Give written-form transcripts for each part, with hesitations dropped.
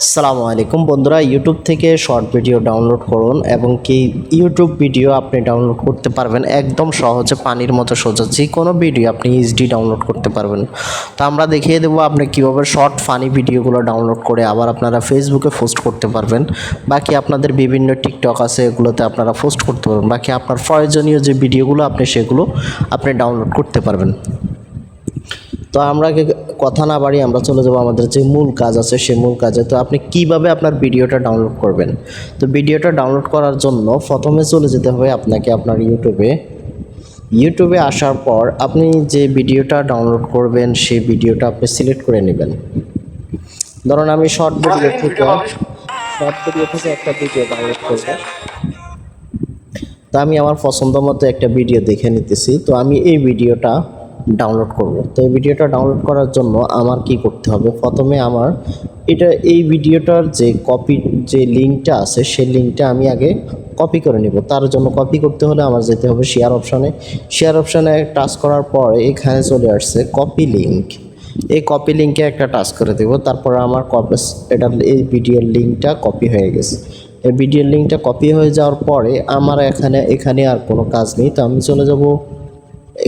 আসসালামু আলাইকুম বন্ধুরা, ইউটিউব থেকে শর্ট ভিডিও ডাউনলোড করুন এবং কি ইউটিউব ভিডিও আপনি ডাউনলোড করতে পারবেন একদম সহজে, পানির মতো সোজা। যে কোনো ভিডিও আপনি ইজিলি ডাউনলোড করতে পারবেন। তো আমরা দেখিয়ে দেবো আপনি কীভাবে শর্ট ফানি ভিডিওগুলো ডাউনলোড করে আবার আপনারা ফেসবুকে পোস্ট করতে পারবেন। বাকি আপনাদের বিভিন্ন টিকটক আছে, এগুলোতে আপনারা পোস্ট করতে পারবেন। বাকি আপনার প্রয়োজনীয় যে ভিডিওগুলো সেগুলো আপনি ডাউনলোড করতে পারবেন। তো আমরা কথা না বাড়ি আমরা চলে যাব আমাদের যে মূল কাজ আছে সেই মূল কাজে। তো আপনি কিভাবে আপনার ভিডিওটা ডাউনলোড করবেন? তো ভিডিওটা ডাউনলোড করার জন্য প্রথমে চলে যেতে হবে আপনাকে আপনার ইউটিউবে আসার পর আপনি যে ভিডিওটা ডাউনলোড করবেন সেই ভিডিওটা আপনি সিলেক্ট করে নেবেন। ধরুন আমি শর্ট ভিডিও থেকে একটা ভিডিও ডাউনলোড করব। তো আমি আমার পছন্দ মতো একটা ভিডিও দেখে নিতেছি। তো আমি এই ভিডিওটা ডাউনলোড করব। তো এই ভিডিওটা ডাউনলোড করার জন্য আমার কি করতে হবে? প্রথমে আমার এই ভিডিওটার যে লিঙ্কটা আছে সেই লিঙ্কটা আমি আগে কপি করে নিব। তার জন্য কপি করতে হলে আমার যেতে হবে শেয়ার অপশানে টাচ করার পর এখানে চলে আসছে কপি লিঙ্ক। এই কপি লিঙ্কে একটা টাচ করে দেব। তারপর আমার এই ভিডিওর লিঙ্কটা কপি হয়ে গেছে। এই ভিডিওর লিঙ্কটা কপি হয়ে যাওয়ার পরে আমার এখানে আর কোনো কাজ নেই। তো আমি চলে যাব,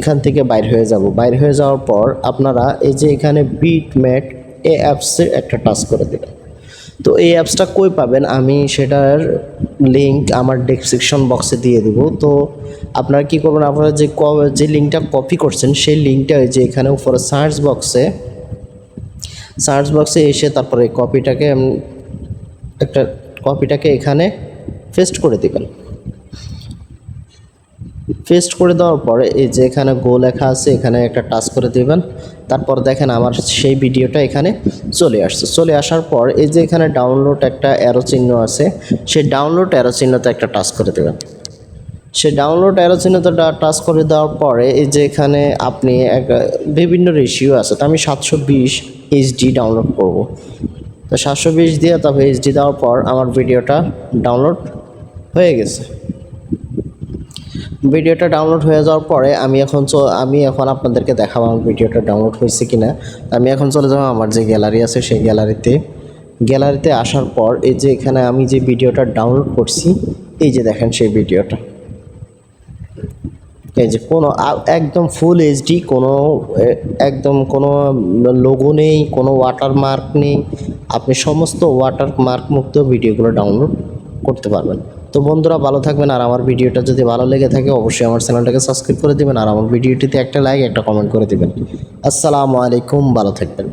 এখান থেকে বাইর হয়ে যাওয়ার পর আপনারা এই যে এখানে বিটমেট এই অ্যাপসে একটা টাচ করে দেবেন। তো এই অ্যাপসটা কই পাবেন আমি সেটার লিঙ্ক আমার ডেসক্রিপশন বক্সে দিয়ে দেব। তো আপনারা কি করবেন, আপনারা যে লিঙ্কটা কপি করছেন সেই লিঙ্কটা ওই যে এখানে উপরে সার্চ বক্সে এসে তারপরে কপিটাকে এখানে পেস্ট করে দেবেন। পেস্ট করে দেওয়ার পরে এই যে এখানে গো লেখা আছে এখানে একটা টাচ করে দেবেন। তারপর দেখেন আমার সেই ভিডিওটা এখানে চলে আসার পর এই যে এখানে ডাউনলোড একটা অ্যারো চিহ্ন আছে, সেই ডাউনলোড অ্যারো চিহ্নতে একটা টাচ করে দেবেন। সেই ডাউনলোড অ্যারো চিহ্নতে টাচ করে দেওয়ার পরে এই যে এখানে আপনি বিভিন্ন রেশিও আছে। তো আমি 720 এইচডি ডাউনলোড করব। তো 720 দিয়ে তারপর এইচডি দেওয়ার পর আমার ভিডিওটা ডাউনলোড হয়ে গেছে। ভিডিওটা ডাউনলোড হয়ে যাওয়ার পরে আমি এখন আপনাদেরকে দেখাবো আমার ভিডিওটা ডাউনলোড হয়েছে কিনা। আমি এখন চলে যাবো আমার যে গ্যালারি আছে সেই গ্যালারিতে আসার পর এই যে এখানে আমি যে ভিডিওটা ডাউনলোড করছি এই যে দেখেন সেই ভিডিওটা, এই যে একদম ফুল এইচডি, একদম কোনো লোগো নেই, কোনো ওয়াটারমার্ক নেই। আপনি সমস্ত ওয়াটারমার্ক মুক্ত ভিডিওগুলো ডাউনলোড করতে পারবেন। তো বন্ধুরা ভালো থাকবেন, আর আমার ভিডিওটা যদি ভালো লেগে থাকে অবশ্যই আমার চ্যানেলটাকে সাবস্ক্রাইব করে দেবেন, আর আমার ভিডিওটিতে একটা লাইক একটা কমেন্ট করে দেবেন। আসসালামু আলাইকুম, ভালো থাকবেন।